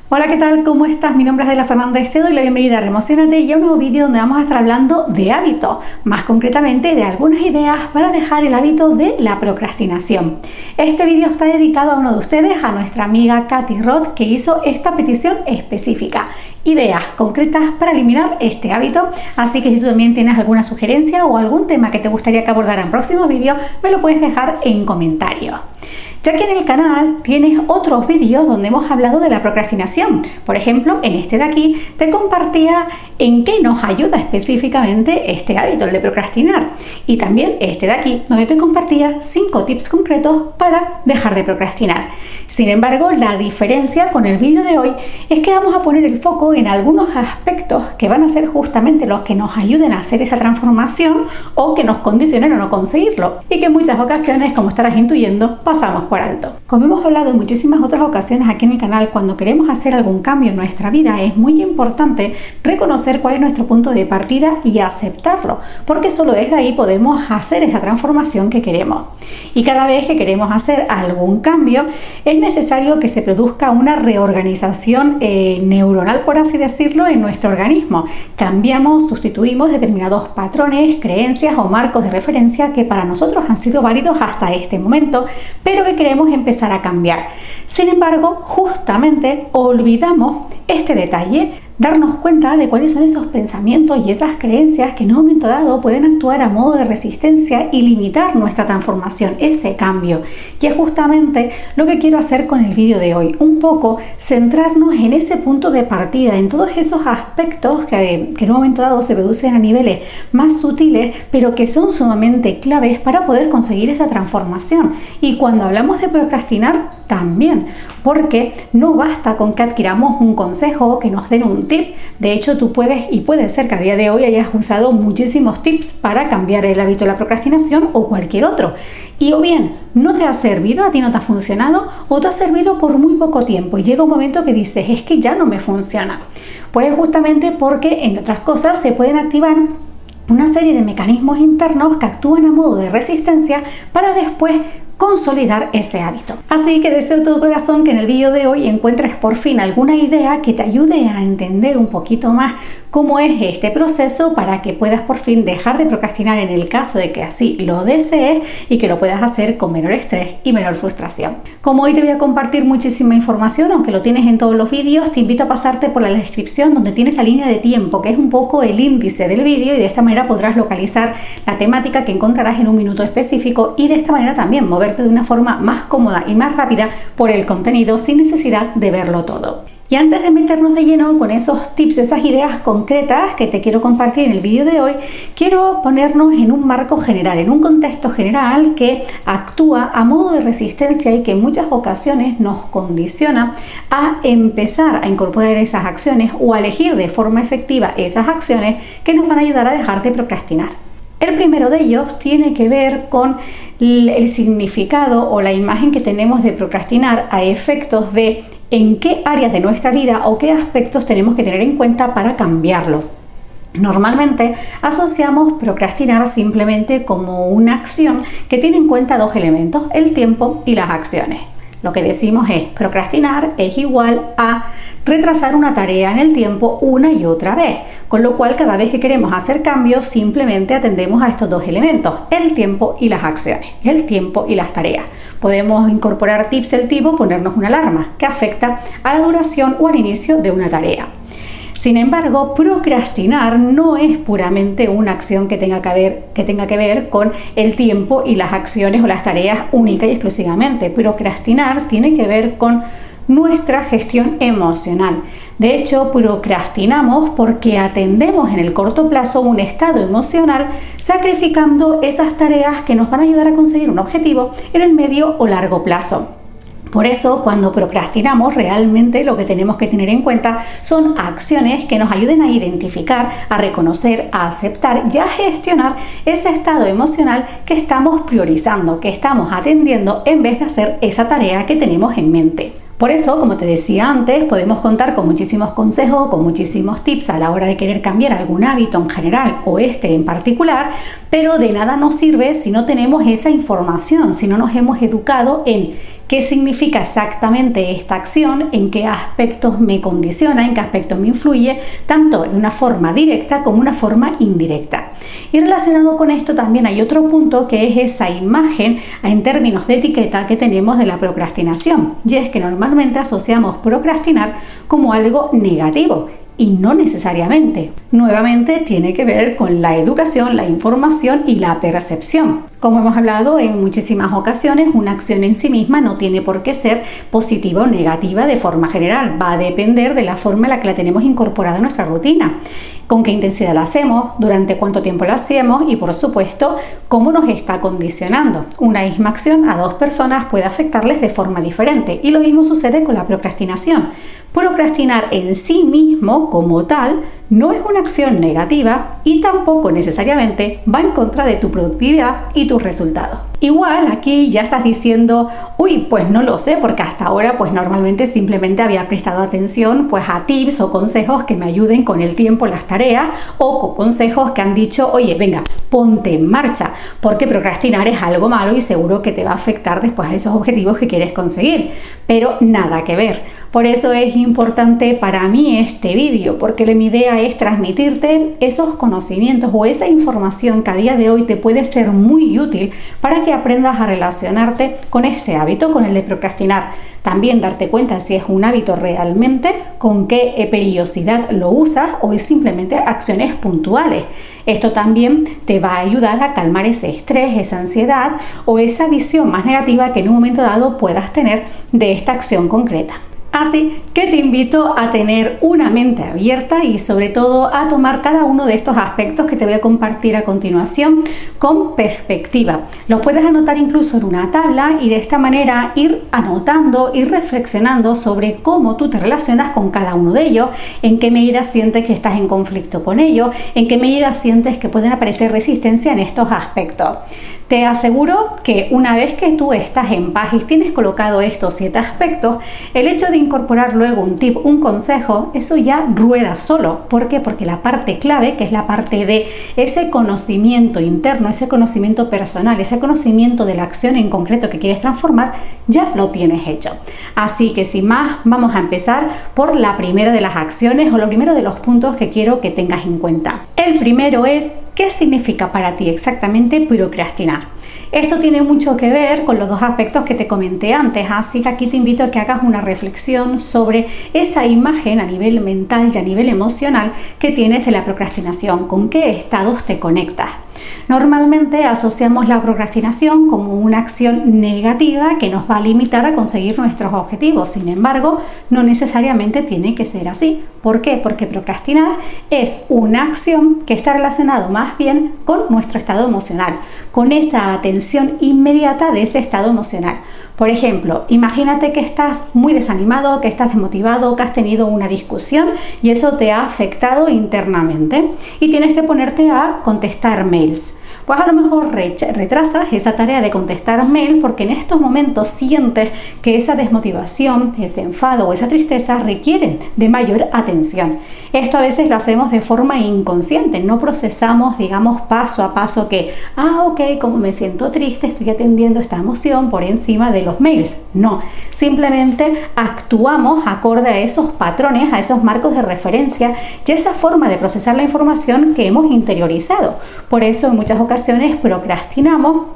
Hola, ¿qué tal? ¿Cómo estás? Mi nombre es Adela Fernández, te doy la bienvenida a Remocionate y a un nuevo vídeo donde vamos a estar hablando de hábitos, más concretamente de algunas ideas para dejar el hábito de la procrastinación. Este vídeo está dedicado a uno de ustedes, a nuestra amiga Katy Roth, que hizo esta petición específica. Ideas concretas para eliminar este hábito, así que si tú también tienes alguna sugerencia o algún tema que te gustaría que abordara en próximos vídeos, me lo puedes dejar en comentarios. Ya que en el canal tienes otros vídeos donde hemos hablado de la procrastinación. Por ejemplo, en este de aquí te compartía en qué nos ayuda específicamente este hábito, el de procrastinar. Y también este de aquí, donde te compartía 5 tips concretos para dejar de procrastinar. Sin embargo, la diferencia con el vídeo de hoy es que vamos a poner el foco en algunos aspectos que van a ser justamente los que nos ayuden a hacer esa transformación o que nos condicionen a no conseguirlo. Y que en muchas ocasiones, como estarás intuyendo, pasamos por alto. Como hemos hablado en muchísimas otras ocasiones aquí en el canal, cuando queremos hacer algún cambio en nuestra vida es muy importante reconocer cuál es nuestro punto de partida y aceptarlo, porque solo desde ahí podemos hacer esa transformación que queremos. Y cada vez que queremos hacer algún cambio es necesario que se produzca una reorganización neuronal, por así decirlo, en nuestro organismo. Cambiamos, sustituimos determinados patrones, creencias o marcos de referencia que para nosotros han sido válidos hasta este momento, pero que queremos empezar a cambiar. Sin embargo, justamente olvidamos este detalle, darnos cuenta de cuáles son esos pensamientos y esas creencias que en un momento dado pueden actuar a modo de resistencia y limitar nuestra transformación, ese cambio. Y es justamente lo que quiero hacer con el vídeo de hoy, un poco centrarnos en ese punto de partida, en todos esos aspectos que en un momento dado se producen a niveles más sutiles, pero que son sumamente claves para poder conseguir esa transformación. Y cuando hablamos de procrastinar, también, porque no basta con que adquiramos un consejo o que nos den un tip. De hecho, tú puedes y puede ser que a día de hoy hayas usado muchísimos tips para cambiar el hábito de la procrastinación o cualquier otro. Y o bien no te ha servido, a ti no te ha funcionado, o te ha servido por muy poco tiempo y llega un momento que dices, es que ya no me funciona. Pues justamente porque, entre otras cosas, se pueden activar una serie de mecanismos internos que actúan a modo de resistencia para después consolidar ese hábito. Así que deseo de todo corazón que en el vídeo de hoy encuentres por fin alguna idea que te ayude a entender un poquito más cómo es este proceso para que puedas por fin dejar de procrastinar en el caso de que así lo desees y que lo puedas hacer con menor estrés y menor frustración. Como hoy te voy a compartir muchísima información, aunque lo tienes en todos los vídeos, te invito a pasarte por la descripción donde tienes la línea de tiempo, que es un poco el índice del vídeo, y de esta manera podrás localizar la temática que encontrarás en un minuto específico y de esta manera también moverte de una forma más cómoda y más rápida por el contenido sin necesidad de verlo todo. Y antes de meternos de lleno con esos tips, esas ideas concretas que te quiero compartir en el vídeo de hoy, quiero ponernos en un marco general, en un contexto general que actúa a modo de resistencia y que en muchas ocasiones nos condiciona a empezar a incorporar esas acciones o a elegir de forma efectiva esas acciones que nos van a ayudar a dejar de procrastinar. El primero de ellos tiene que ver con el significado o la imagen que tenemos de procrastinar a efectos de en qué áreas de nuestra vida o qué aspectos tenemos que tener en cuenta para cambiarlo. Normalmente asociamos procrastinar simplemente como una acción que tiene en cuenta dos elementos, el tiempo y las acciones. Lo que decimos es procrastinar es igual a retrasar una tarea en el tiempo una y otra vez, con lo cual cada vez que queremos hacer cambios simplemente atendemos a estos dos elementos, el tiempo y las acciones, el tiempo y las tareas. Podemos incorporar tips del tipo ponernos una alarma que afecta a la duración o al inicio de una tarea. Sin embargo, procrastinar no es puramente una acción que tenga que ver con el tiempo y las acciones o las tareas única y exclusivamente. Procrastinar tiene que ver con nuestra gestión emocional. De hecho, procrastinamos porque atendemos en el corto plazo un estado emocional, sacrificando esas tareas que nos van a ayudar a conseguir un objetivo en el medio o largo plazo. Por eso, cuando procrastinamos, realmente lo que tenemos que tener en cuenta son acciones que nos ayuden a identificar, a reconocer, a aceptar y a gestionar ese estado emocional que estamos priorizando, que estamos atendiendo en vez de hacer esa tarea que tenemos en mente. Por eso, como te decía antes, podemos contar con muchísimos consejos, con muchísimos tips a la hora de querer cambiar algún hábito en general o este en particular, pero de nada nos sirve si no tenemos esa información, si no nos hemos educado en qué significa exactamente esta acción, en qué aspectos me condiciona, en qué aspectos me influye, tanto de una forma directa como una forma indirecta. Y relacionado con esto también hay otro punto, que es esa imagen en términos de etiqueta que tenemos de la procrastinación, y es que normalmente asociamos procrastinar como algo negativo. Y no necesariamente. Nuevamente tiene que ver con la educación, la información y la percepción. Como hemos hablado en muchísimas ocasiones, una acción en sí misma no tiene por qué ser positiva o negativa de forma general. Va a depender de la forma en la que la tenemos incorporada en nuestra rutina. Con qué intensidad la hacemos, durante cuánto tiempo la hacemos y, por supuesto, cómo nos está condicionando. Una misma acción a dos personas puede afectarles de forma diferente, y lo mismo sucede con la procrastinación. Procrastinar en sí mismo, como tal, no es una acción negativa y tampoco necesariamente va en contra de tu productividad y tus resultados. Igual aquí ya estás diciendo, uy, pues no lo sé, porque hasta ahora pues normalmente simplemente había prestado atención pues a tips o consejos que me ayuden con el tiempo, las tareas, o consejos que han dicho, oye, venga, ponte en marcha, porque procrastinar es algo malo y seguro que te va a afectar después a esos objetivos que quieres conseguir, pero nada que ver. Por eso es importante para mí este vídeo, porque mi idea es transmitirte esos conocimientos o esa información que a día de hoy te puede ser muy útil para que aprendas a relacionarte con este hábito, con el de procrastinar. También darte cuenta si es un hábito realmente, con qué periodicidad lo usas o es simplemente acciones puntuales. Esto también te va a ayudar a calmar ese estrés, esa ansiedad o esa visión más negativa que en un momento dado puedas tener de esta acción concreta. Así que te invito a tener una mente abierta y sobre todo a tomar cada uno de estos aspectos que te voy a compartir a continuación con perspectiva. Los puedes anotar incluso en una tabla y de esta manera ir anotando, ir reflexionando sobre cómo tú te relacionas con cada uno de ellos, en qué medida sientes que estás en conflicto con ellos, en qué medida sientes que pueden aparecer resistencia en estos aspectos. Te aseguro que una vez que tú estás en paz y tienes colocado estos 7 aspectos, el hecho de incorporar luego un tip, un consejo, eso ya rueda solo. ¿Por qué? Porque la parte clave, que es la parte de ese conocimiento interno, ese conocimiento personal, ese conocimiento de la acción en concreto que quieres transformar, ya lo tienes hecho. Así que sin más, vamos a empezar por la primera de las acciones o lo primero de los puntos que quiero que tengas en cuenta. El primero es, ¿qué significa para ti exactamente procrastinar? Esto tiene mucho que ver con los dos aspectos que te comenté antes, así que aquí te invito a que hagas una reflexión sobre esa imagen a nivel mental y a nivel emocional que tienes de la procrastinación, con qué estados te conectas. Normalmente asociamos la procrastinación como una acción negativa que nos va a limitar a conseguir nuestros objetivos. Sin embargo, no necesariamente tiene que ser así. ¿Por qué? Porque procrastinar es una acción que está relacionada más bien con nuestro estado emocional, con esa atención inmediata de ese estado emocional. Por ejemplo, imagínate que estás muy desanimado, que estás desmotivado, que has tenido una discusión y eso te ha afectado internamente y tienes que ponerte a contestar mails. Pues a lo mejor retrasas esa tarea de contestar mail porque en estos momentos sientes que esa desmotivación, ese enfado o esa tristeza requieren de mayor atención. Esto a veces lo hacemos de forma inconsciente, no procesamos, digamos, paso a paso que, ok, como me siento triste, estoy atendiendo esta emoción por encima de los mails. No, simplemente actuamos acorde a esos patrones, a esos marcos de referencia y a esa forma de procesar la información que hemos interiorizado. Por eso en muchas ocasiones procrastinamos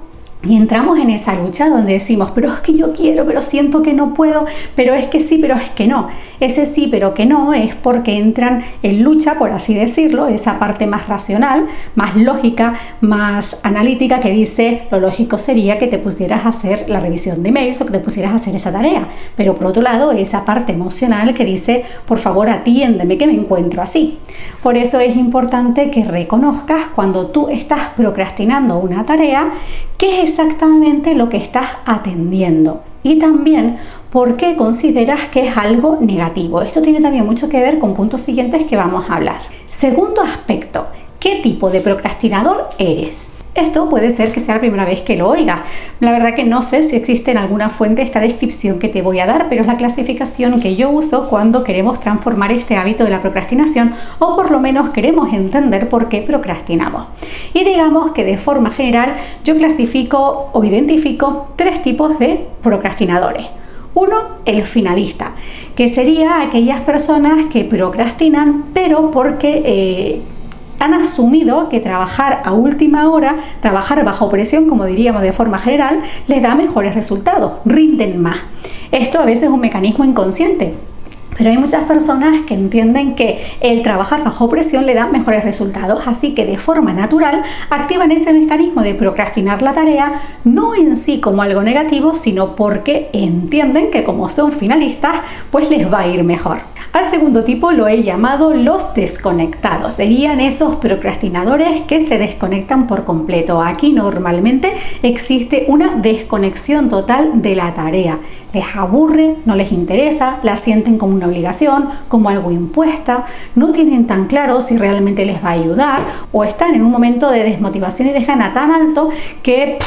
y entramos en esa lucha donde decimos, pero es que yo quiero, pero siento que no puedo, pero es que sí, pero es que no. Ese sí, pero que no es porque entran en lucha, por así decirlo, esa parte más racional, más lógica, más analítica que dice, lo lógico sería que te pusieras a hacer la revisión de mails o que te pusieras a hacer esa tarea. Pero por otro lado, esa parte emocional que dice, por favor atiéndeme que me encuentro así. Por eso es importante que reconozcas cuando tú estás procrastinando una tarea, qué es exactamente lo que estás atendiendo y también por qué consideras que es algo negativo. Esto tiene también mucho que ver con puntos siguientes que vamos a hablar. Segundo aspecto, ¿qué tipo de procrastinador eres? Esto puede ser que sea la primera vez que lo oigas. La verdad que no sé si existe en alguna fuente esta descripción que te voy a dar, pero es la clasificación que yo uso cuando queremos transformar este hábito de la procrastinación, o por lo menos queremos entender por qué procrastinamos. Y digamos que de forma general yo clasifico o identifico 3 tipos de procrastinadores. Uno, el finalista, que sería aquellas personas que procrastinan, pero porque han asumido que trabajar a última hora, trabajar bajo presión, como diríamos de forma general, les da mejores resultados, rinden más. Esto a veces es un mecanismo inconsciente, pero hay muchas personas que entienden que el trabajar bajo presión le da mejores resultados, así que de forma natural activan ese mecanismo de procrastinar la tarea, no en sí como algo negativo, sino porque entienden que como son finalistas, pues les va a ir mejor. Al segundo tipo lo he llamado los desconectados. Serían esos procrastinadores que se desconectan por completo. Aquí normalmente existe una desconexión total de la tarea. Les aburre, no les interesa, la sienten como una obligación, como algo impuesta, no tienen tan claro si realmente les va a ayudar, o están en un momento de desmotivación y desgana tan alto que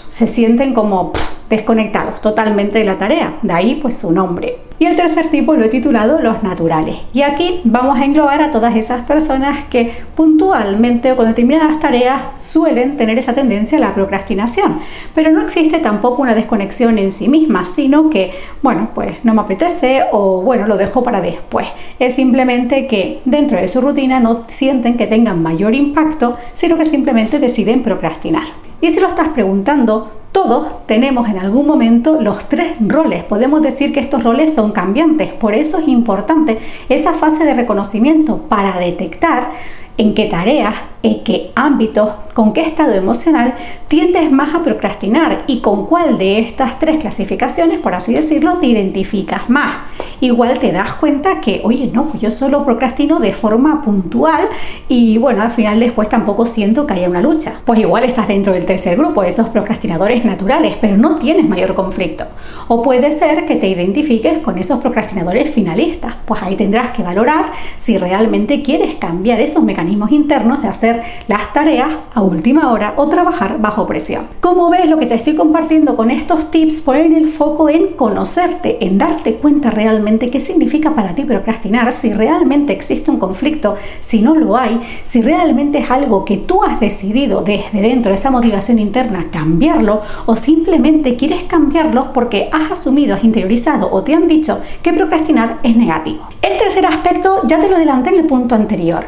se sienten como desconectados totalmente de la tarea. De ahí pues su nombre. Y el tercer tipo lo he titulado los naturales. Y aquí vamos a englobar a todas esas personas que puntualmente o con determinadas tareas suelen tener esa tendencia a la procrastinación. Pero no existe tampoco una desconexión en sí misma, sino que, bueno, pues no me apetece o bueno, lo dejo para después. Es simplemente que dentro de su rutina no sienten que tengan mayor impacto, sino que simplemente deciden procrastinar. Y si lo estás preguntando, todos tenemos en algún momento los 3 roles. Podemos decir que estos roles son cambiantes. Por eso es importante esa fase de reconocimiento para detectar en qué tareas, en qué ámbitos, con qué estado emocional tiendes más a procrastinar y con cuál de estas 3 clasificaciones, por así decirlo, te identificas más. Igual te das cuenta que, oye, no, pues yo solo procrastino de forma puntual y bueno, al final después tampoco siento que haya una lucha. Pues igual estás dentro del tercer grupo, esos procrastinadores naturales, pero no tienes mayor conflicto. O puede ser que te identifiques con esos procrastinadores finalistas. Pues ahí tendrás que valorar si realmente quieres cambiar esos mecanismos internos de hacer las tareas a última hora o trabajar bajo presión. Como ves, lo que te estoy compartiendo con estos tips ponen el foco en conocerte, en darte cuenta realmente qué significa para ti procrastinar, si realmente existe un conflicto, si no lo hay, si realmente es algo que tú has decidido desde dentro de esa motivación interna cambiarlo, o simplemente quieres cambiarlo porque has asumido, has interiorizado o te han dicho que procrastinar es negativo. El tercer aspecto ya te lo adelanté en el punto anterior.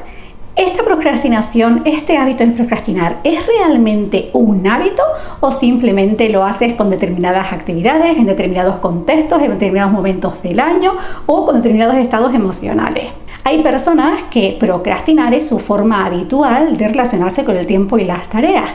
¿Esta procrastinación, este hábito de procrastinar, es realmente un hábito o simplemente lo haces con determinadas actividades, en determinados contextos, en determinados momentos del año o con determinados estados emocionales? Hay personas que procrastinar es su forma habitual de relacionarse con el tiempo y las tareas.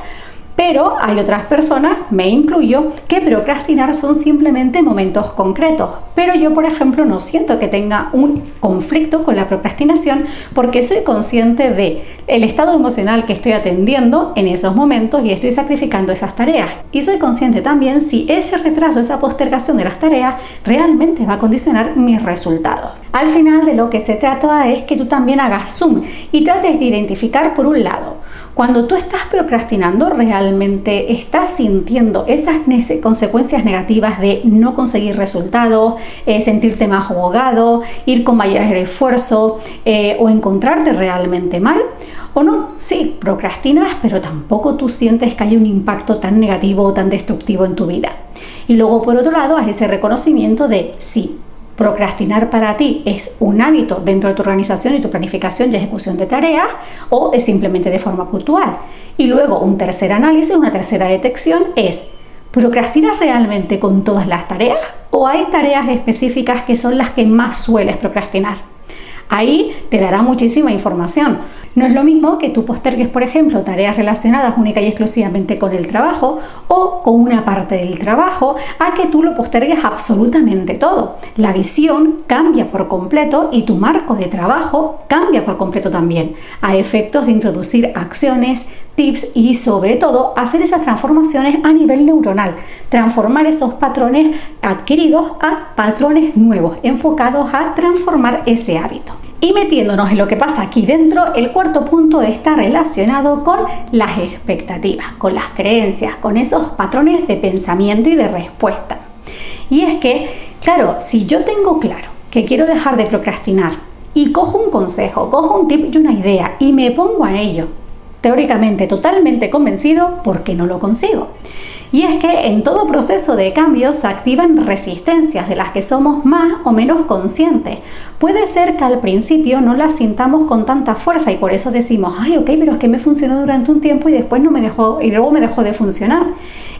Pero hay otras personas, me incluyo, que procrastinar son simplemente momentos concretos. Pero yo, por ejemplo, no siento que tenga un conflicto con la procrastinación porque soy consciente de el estado emocional que estoy atendiendo en esos momentos y estoy sacrificando esas tareas. Y soy consciente también si ese retraso, esa postergación de las tareas realmente va a condicionar mis resultados. Al final de lo que se trata es que tú también hagas zoom y trates de identificar por un lado, cuando tú estás procrastinando, ¿realmente estás sintiendo esas consecuencias negativas de no conseguir resultados, sentirte más ahogado, ir con mayor esfuerzo o encontrarte realmente mal? ¿O no? Sí, procrastinas, pero tampoco tú sientes que hay un impacto tan negativo o tan destructivo en tu vida. Y luego, por otro lado, haz ese reconocimiento de sí, procrastinar para ti es un hábito dentro de tu organización y tu planificación y ejecución de tareas, o es simplemente de forma puntual. Y luego un tercer análisis, una tercera detección es: ¿procrastinas realmente con todas las tareas o hay tareas específicas que son las que más sueles procrastinar? Ahí te dará muchísima información. No es lo mismo que tú postergues, por ejemplo, tareas relacionadas única y exclusivamente con el trabajo o con una parte del trabajo, a que tú lo postergues absolutamente todo. La visión cambia por completo y tu marco de trabajo cambia por completo también, a efectos de introducir acciones, tips y sobre todo hacer esas transformaciones a nivel neuronal, transformar esos patrones adquiridos a patrones nuevos, enfocados a transformar ese hábito. Y metiéndonos en lo que pasa aquí dentro, el cuarto punto está relacionado con las expectativas, con las creencias, con esos patrones de pensamiento y de respuesta. Y es que, claro, si yo tengo claro que quiero dejar de procrastinar y cojo un consejo, cojo un tip y una idea y me pongo a ello, teóricamente totalmente convencido, ¿por qué no lo consigo? Y es que en todo proceso de cambio se activan resistencias de las que somos más o menos conscientes. Puede ser que al principio no las sintamos con tanta fuerza y por eso decimos, ay, ok, pero es que me funcionó durante un tiempo y después no me dejó, y luego me dejó de funcionar.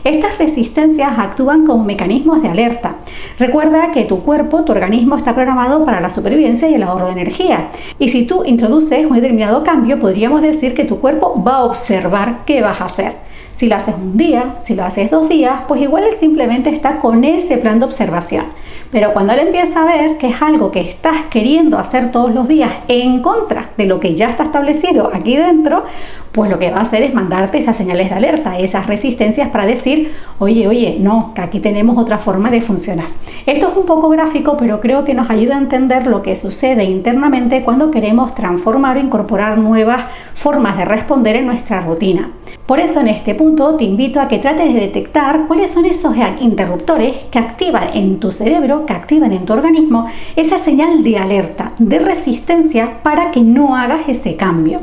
Estas resistencias actúan como mecanismos de alerta. Recuerda que tu cuerpo, tu organismo está programado para la supervivencia y el ahorro de energía. Y si tú introduces un determinado cambio, podríamos decir que tu cuerpo va a observar qué vas a hacer. Si lo haces un día, si lo haces 2 días, pues igual él simplemente está con ese plan de observación. Pero cuando él empieza a ver que es algo que estás queriendo hacer todos los días en contra de lo que ya está establecido aquí dentro, pues lo que va a hacer es mandarte esas señales de alerta, esas resistencias para decir, oye, no, que aquí tenemos otra forma de funcionar. Esto es un poco gráfico, pero creo que nos ayuda a entender lo que sucede internamente cuando queremos transformar o incorporar nuevas formas de responder en nuestra rutina. Por eso en este punto te invito a que trates de detectar cuáles son esos interruptores que activan en tu cerebro, que activan en tu organismo esa señal de alerta, de resistencia para que no hagas ese cambio.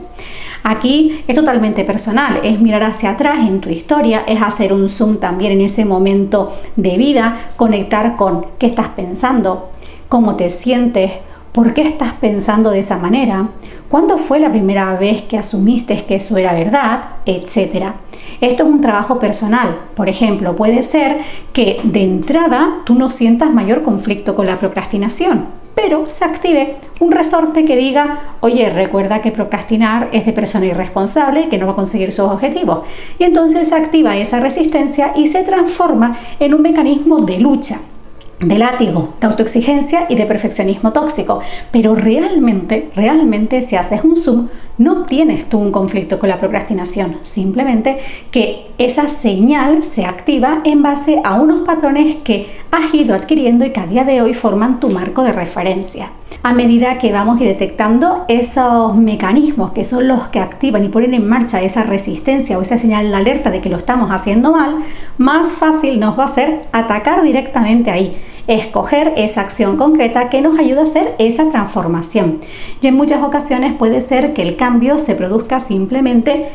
Aquí es totalmente personal, es mirar hacia atrás en tu historia, es hacer un zoom también en ese momento de vida, conectar con qué estás pensando, cómo te sientes, por qué estás pensando de esa manera, cuándo fue la primera vez que asumiste que eso era verdad, etcétera. Esto es un trabajo personal. Por ejemplo, puede ser que de entrada tú no sientas mayor conflicto con la procrastinación, pero se active un resorte que diga, oye, recuerda que procrastinar es de persona irresponsable que no va a conseguir sus objetivos. Y entonces se activa esa resistencia y se transforma en un mecanismo de lucha, de látigo, de autoexigencia y de perfeccionismo tóxico. Pero realmente si haces un zoom, no tienes tú un conflicto con la procrastinación, simplemente que esa señal se activa en base a unos patrones que has ido adquiriendo y que a día de hoy forman tu marco de referencia. A medida que vamos detectando esos mecanismos que son los que activan y ponen en marcha esa resistencia o esa señal de alerta de que lo estamos haciendo mal, más fácil nos va a ser atacar directamente ahí, escoger esa acción concreta que nos ayuda a hacer esa transformación. Y en muchas ocasiones puede ser que el cambio se produzca simplemente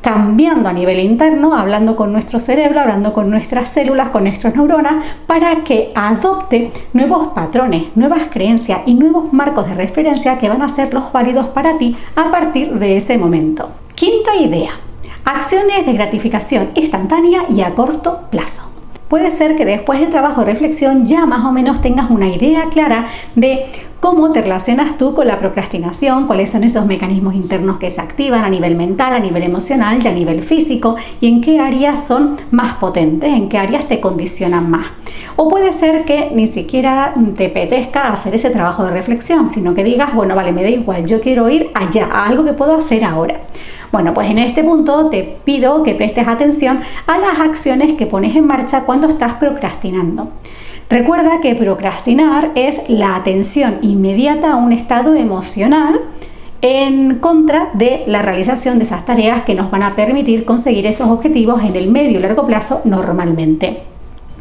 cambiando a nivel interno, hablando con nuestro cerebro, hablando con nuestras células, con nuestras neuronas, para que adopte nuevos patrones, nuevas creencias y nuevos marcos de referencia que van a ser los válidos para ti a partir de ese momento. Quinta idea: acciones de gratificación instantánea y a corto plazo. Puede ser que después del trabajo de reflexión ya más o menos tengas una idea clara de cómo te relacionas tú con la procrastinación, cuáles son esos mecanismos internos que se activan a nivel mental, a nivel emocional y a nivel físico, y en qué áreas son más potentes, en qué áreas te condicionan más. O puede ser que ni siquiera te apetezca hacer ese trabajo de reflexión, sino que digas, bueno, vale, me da igual, yo quiero ir allá, a algo que puedo hacer ahora. Bueno, pues en este punto te pido que prestes atención a las acciones que pones en marcha cuando estás procrastinando. Recuerda que procrastinar es la atención inmediata a un estado emocional en contra de la realización de esas tareas que nos van a permitir conseguir esos objetivos en el medio y largo plazo normalmente.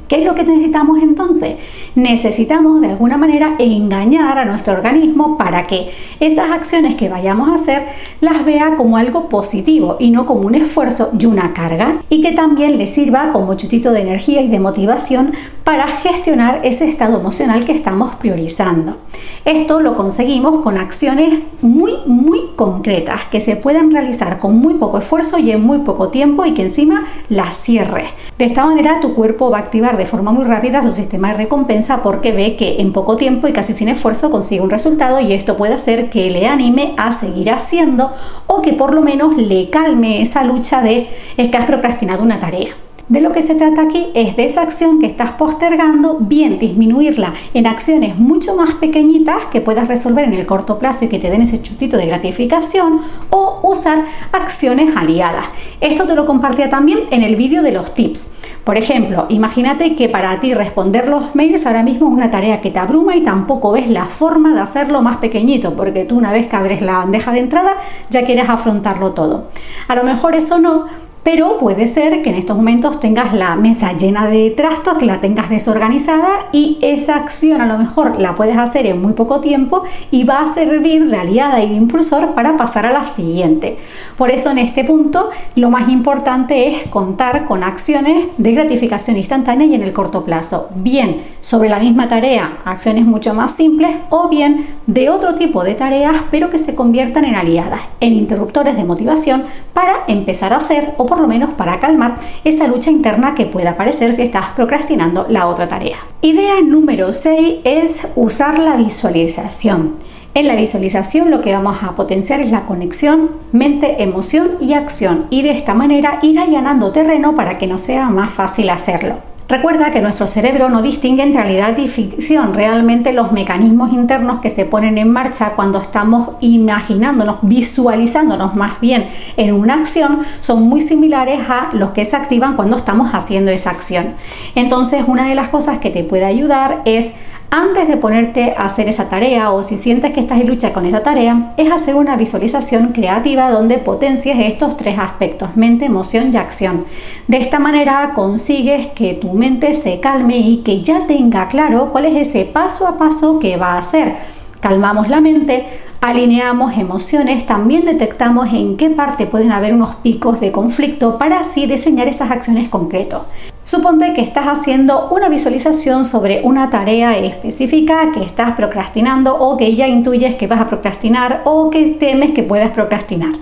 ¿Qué es lo que necesitamos entonces? Necesitamos de alguna manera engañar a nuestro organismo para que esas acciones que vayamos a hacer las vea como algo positivo y no como un esfuerzo y una carga, y que también le sirva como chutito de energía y de motivación para gestionar ese estado emocional que estamos priorizando. Esto lo conseguimos con acciones muy concretas que se puedan realizar con muy poco esfuerzo y en muy poco tiempo, y que encima las cierres. De esta manera tu cuerpo va a activar de forma muy rápida su sistema de recompensa porque ve que en poco tiempo y casi sin esfuerzo consigue un resultado, y esto puede hacer que le anime a seguir haciendo, o que por lo menos le calme esa lucha de es que has procrastinado una tarea. De lo que se trata aquí es de esa acción que estás postergando, bien disminuirla en acciones mucho más pequeñitas que puedas resolver en el corto plazo y que te den ese chutito de gratificación, o usar acciones aliadas. Esto te lo compartía también en el vídeo de los tips. Por ejemplo, imagínate que para ti responder los mails ahora mismo es una tarea que te abruma y tampoco ves la forma de hacerlo más pequeñito, porque tú una vez que abres la bandeja de entrada ya quieres afrontarlo todo. A lo mejor eso no, pero puede ser que en estos momentos tengas la mesa llena de trastos, que la tengas desorganizada y esa acción a lo mejor la puedes hacer en muy poco tiempo y va a servir de aliada y de impulsor para pasar a la siguiente. Por eso en este punto lo más importante es contar con acciones de gratificación instantánea y en el corto plazo. Bien sobre la misma tarea, acciones mucho más simples, o bien de otro tipo de tareas pero que se conviertan en aliadas, en interruptores de motivación para empezar a hacer o por lo menos para calmar esa lucha interna que pueda aparecer si estás procrastinando la otra tarea. Idea número 6 es usar la visualización. En la visualización lo que vamos a potenciar es la conexión mente, emoción y acción, y de esta manera ir allanando terreno para que nos sea más fácil hacerlo. Recuerda que nuestro cerebro no distingue entre realidad y ficción. Realmente los mecanismos internos que se ponen en marcha cuando estamos imaginándonos, visualizándonos más bien en una acción, son muy similares a los que se activan cuando estamos haciendo esa acción. Entonces, una de las cosas que te puede ayudar es, antes de ponerte a hacer esa tarea o si sientes que estás en lucha con esa tarea, es hacer una visualización creativa donde potencies estos tres aspectos: mente, emoción y acción. De esta manera consigues que tu mente se calme y que ya tenga claro cuál es ese paso a paso que va a hacer. Calmamos la mente, alineamos emociones, también detectamos en qué parte pueden haber unos picos de conflicto para así diseñar esas acciones concretas. Suponte que estás haciendo una visualización sobre una tarea específica que estás procrastinando o que ya intuyes que vas a procrastinar o que temes que puedas procrastinar.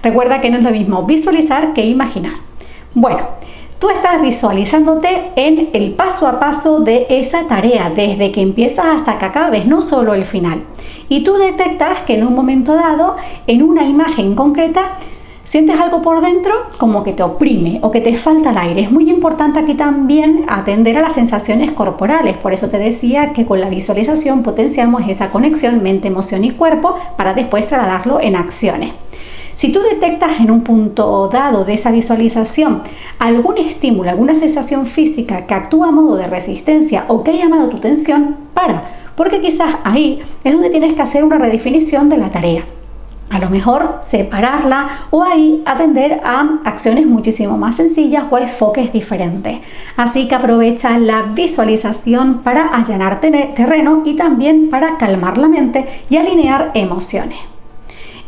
Recuerda que no es lo mismo visualizar que imaginar. Bueno, tú estás visualizándote en el paso a paso de esa tarea, desde que empiezas hasta que acabes, no solo el final. Y tú detectas que en un momento dado, en una imagen concreta, sientes algo por dentro como que te oprime o que te falta el aire. Es muy importante aquí también atender a las sensaciones corporales. Por eso te decía que con la visualización potenciamos esa conexión mente, emoción y cuerpo para después trasladarlo en acciones. Si tú detectas en un punto dado de esa visualización algún estímulo, alguna sensación física que actúa a modo de resistencia o que ha llamado tu atención, porque quizás ahí es donde tienes que hacer una redefinición de la tarea. A lo mejor separarla o ahí atender a acciones muchísimo más sencillas o a enfoques diferentes. Así que aprovecha la visualización para allanar terreno y también para calmar la mente y alinear emociones.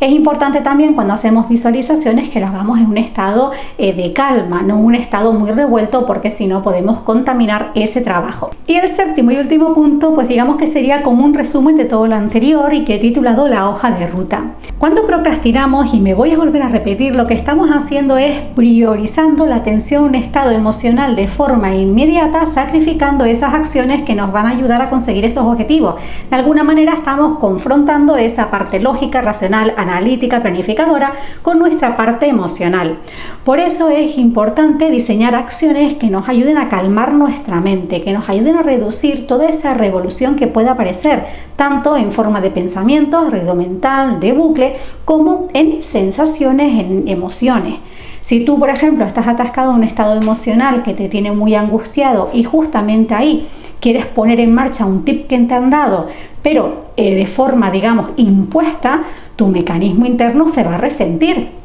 Es importante también cuando hacemos visualizaciones que lo hagamos en un estado de calma, no un estado muy revuelto, porque si no podemos contaminar ese trabajo. Y el séptimo y último punto, pues digamos que sería como un resumen de todo lo anterior y que he titulado la hoja de ruta. Cuando procrastinamos, y me voy a volver a repetir, lo que estamos haciendo es priorizando la atención a un estado emocional de forma inmediata, sacrificando esas acciones que nos van a ayudar a conseguir esos objetivos. De alguna manera estamos confrontando esa parte lógica, racional, analítica, planificadora con nuestra parte emocional. Por eso es importante diseñar acciones que nos ayuden a calmar nuestra mente, que nos ayuden a reducir toda esa revolución que pueda aparecer, tanto en forma de pensamientos, ruido mental, de bucle, como en sensaciones, en emociones. Si tú, por ejemplo, estás atascado en un estado emocional que te tiene muy angustiado y justamente ahí quieres poner en marcha un tip que te han dado, pero de forma, digamos, impuesta, tu mecanismo interno se va a resentir.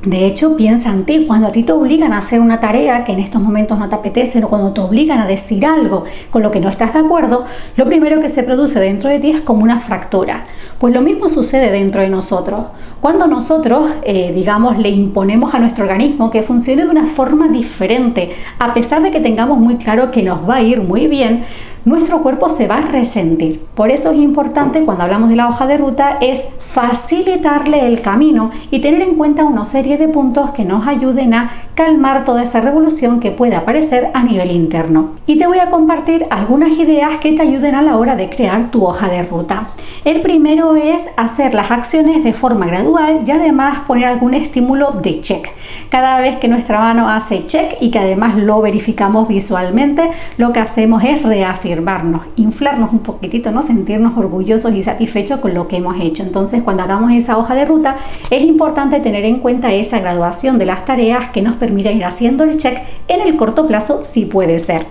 De hecho, piensa en ti, cuando a ti te obligan a hacer una tarea que en estos momentos no te apetece, o cuando te obligan a decir algo con lo que no estás de acuerdo, lo primero que se produce dentro de ti es como una fractura. Pues lo mismo sucede dentro de nosotros. Cuando nosotros, digamos, le imponemos a nuestro organismo que funcione de una forma diferente, a pesar de que tengamos muy claro que nos va a ir muy bien, nuestro cuerpo se va a resentir. Por eso es importante, cuando hablamos de la hoja de ruta, es facilitarle el camino y tener en cuenta una serie de puntos que nos ayuden a calmar toda esa revolución que pueda aparecer a nivel interno. Y te voy a compartir algunas ideas que te ayuden a la hora de crear tu hoja de ruta. El primero es hacer las acciones de forma gradual y además poner algún estímulo de check. Cada vez que nuestra mano hace check y que además lo verificamos visualmente, lo que hacemos es reafirmar automotivarnos, inflarnos un poquitito, ¿no? Sentirnos orgullosos y satisfechos con lo que hemos hecho. Entonces, cuando hagamos esa hoja de ruta, es importante tener en cuenta esa graduación de las tareas que nos permita ir haciendo el check en el corto plazo, si puede ser.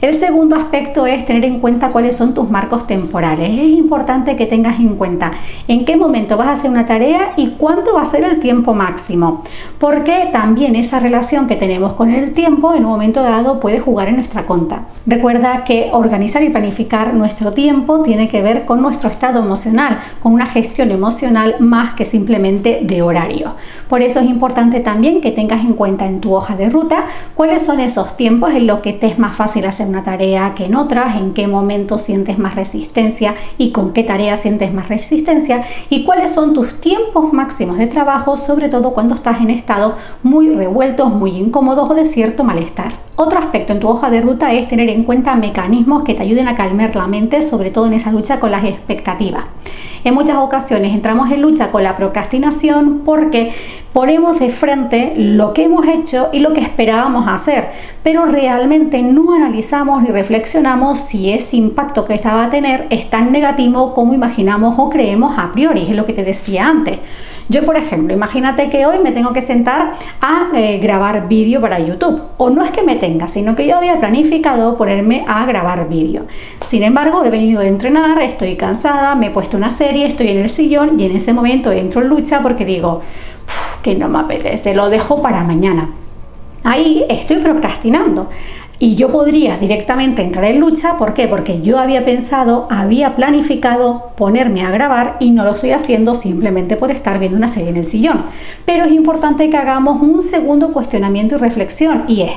El segundo aspecto es tener en cuenta cuáles son tus marcos temporales. Es importante que tengas en cuenta en qué momento vas a hacer una tarea y cuánto va a ser el tiempo máximo, porque también esa relación que tenemos con el tiempo en un momento dado puede jugar en nuestra contra. Recuerda que organizar y planificar nuestro tiempo tiene que ver con nuestro estado emocional, con una gestión emocional más que simplemente de horario. Por eso es importante también que tengas en cuenta en tu hoja de ruta cuáles son esos tiempos en los que te es más fácil hacer una tarea que en otras, en qué momento sientes más resistencia y con qué tarea sientes más resistencia, y cuáles son tus tiempos máximos de trabajo, sobre todo cuando estás en estados muy revueltos, muy incómodos o de cierto malestar. Otro aspecto en tu hoja de ruta es tener en cuenta mecanismos que te ayuden a calmar la mente, sobre todo en esa lucha con las expectativas. En muchas ocasiones entramos en lucha con la procrastinación porque ponemos de frente lo que hemos hecho y lo que esperábamos hacer, pero realmente no analizamos ni reflexionamos si ese impacto que esta va a tener es tan negativo como imaginamos o creemos a priori. Es lo que te decía antes. Yo, por ejemplo, imagínate que hoy me tengo que sentar a grabar vídeo para YouTube. O no es que me tenga, sino que yo había planificado ponerme a grabar vídeo. Sin embargo, he venido a entrenar, estoy cansada, me he puesto una serie, estoy en el sillón y en ese momento entro en lucha porque digo que no me apetece, lo dejo para mañana. Ahí estoy procrastinando. Y yo podría directamente entrar en lucha. ¿Por qué? Porque yo había pensado, había planificado ponerme a grabar y no lo estoy haciendo simplemente por estar viendo una serie en el sillón. Pero es importante que hagamos un segundo cuestionamiento y reflexión, y es: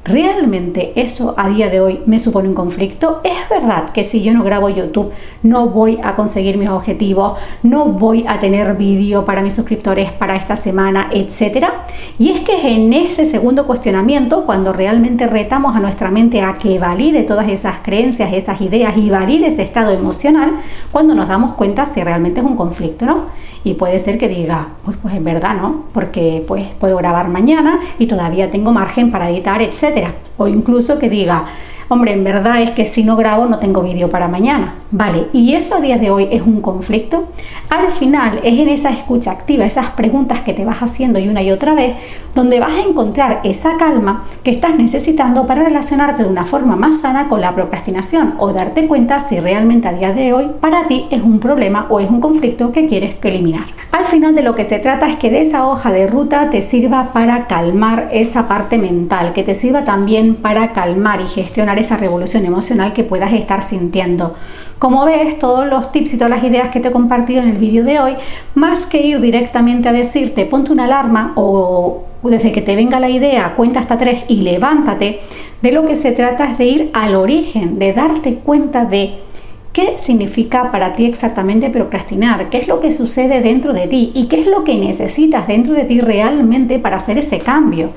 ¿realmente eso a día de hoy me supone un conflicto? ¿Es verdad que si yo no grabo YouTube no voy a conseguir mis objetivos, no voy a tener vídeo para mis suscriptores para esta semana, etcétera? Y es que es en ese segundo cuestionamiento cuando realmente retamos a nuestra mente a que valide todas esas creencias, esas ideas y valide ese estado emocional, cuando nos damos cuenta si realmente es un conflicto, ¿no? Y puede ser que diga, pues es verdad, ¿no? Porque pues puedo grabar mañana y todavía tengo margen para editar, etcétera. O incluso que diga, hombre, en verdad es que si no grabo no tengo vídeo para mañana. Vale, ¿y eso a día de hoy es un conflicto? Al final es en esa escucha activa, esas preguntas que te vas haciendo y otra vez, donde vas a encontrar esa calma que estás necesitando para relacionarte de una forma más sana con la procrastinación o darte cuenta si realmente a día de hoy para ti es un problema o es un conflicto que quieres eliminar. Al final de lo que se trata es que de esa hoja de ruta te sirva para calmar esa parte mental, que te sirva también para calmar y gestionar esa revolución emocional que puedas estar sintiendo. Como ves, todos los tips y todas las ideas que te he compartido en el vídeo de hoy, más que ir directamente a decirte ponte una alarma o desde que te venga la idea cuenta hasta 3 y levántate, de lo que se trata es de ir al origen, de darte cuenta de qué significa para ti exactamente procrastinar, qué es lo que sucede dentro de ti y qué es lo que necesitas dentro de ti realmente para hacer ese cambio.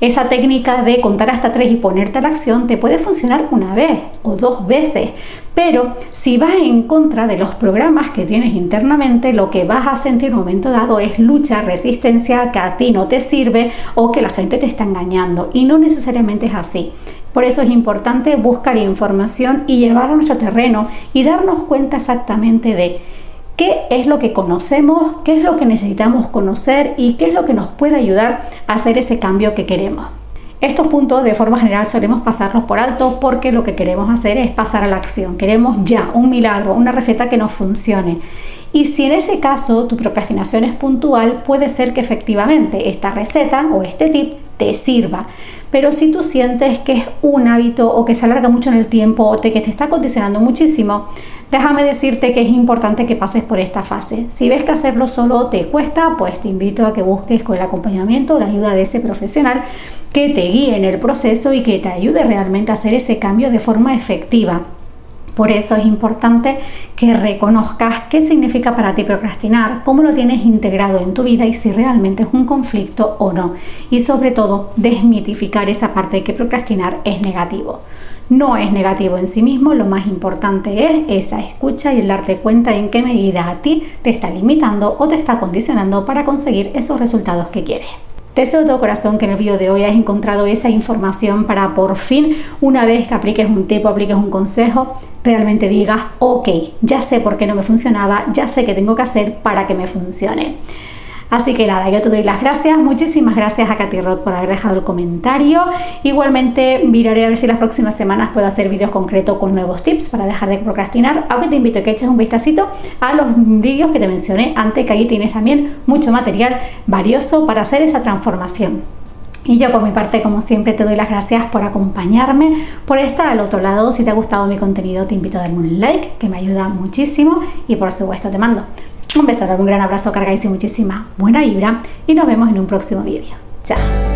Esa técnica de contar hasta 3 y ponerte a la acción te puede funcionar una vez o 2 veces, pero si vas en contra de los programas que tienes internamente, lo que vas a sentir en un momento dado es lucha, resistencia, que a ti no te sirve o que la gente te está engañando, y no necesariamente es así. Por eso es importante buscar información y llevarla a nuestro terreno y darnos cuenta exactamente de qué es lo que conocemos, qué es lo que necesitamos conocer y qué es lo que nos puede ayudar a hacer ese cambio que queremos. Estos puntos de forma general solemos pasarlos por alto porque lo que queremos hacer es pasar a la acción. Queremos ya un milagro, una receta que nos funcione. Y si en ese caso tu procrastinación es puntual, puede ser que efectivamente esta receta o este tip te sirva. Pero si tú sientes que es un hábito o que se alarga mucho en el tiempo o que te está condicionando muchísimo, déjame decirte que es importante que pases por esta fase. Si ves que hacerlo solo te cuesta, pues te invito a que busques con el acompañamiento o la ayuda de ese profesional que te guíe en el proceso y que te ayude realmente a hacer ese cambio de forma efectiva. Por eso es importante que reconozcas qué significa para ti procrastinar, cómo lo tienes integrado en tu vida y si realmente es un conflicto o no. Y sobre todo, desmitificar esa parte de que procrastinar es negativo. No es negativo en sí mismo, lo más importante es esa escucha y el darte cuenta en qué medida a ti te está limitando o te está condicionando para conseguir esos resultados que quieres. Deseo de todo corazón que en el vídeo de hoy hayas encontrado esa información para por fin, una vez que apliques un tip o apliques un consejo, realmente digas, ok, ya sé por qué no me funcionaba, ya sé qué tengo que hacer para que me funcione. Así que nada, yo te doy las gracias, muchísimas gracias a Katy Roth por haber dejado el comentario. Igualmente miraré a ver si las próximas semanas puedo hacer vídeos concretos con nuevos tips para dejar de procrastinar, aunque te invito a que eches un vistacito a los vídeos que te mencioné antes, que ahí tienes también mucho material valioso para hacer esa transformación. Y yo por mi parte, como siempre, te doy las gracias por acompañarme, por estar al otro lado. Si te ha gustado mi contenido, te invito a darme un like, que me ayuda muchísimo, y por supuesto te mando un beso, un gran abrazo cargadísimo y muchísima buena vibra, y nos vemos en un próximo vídeo. Chao.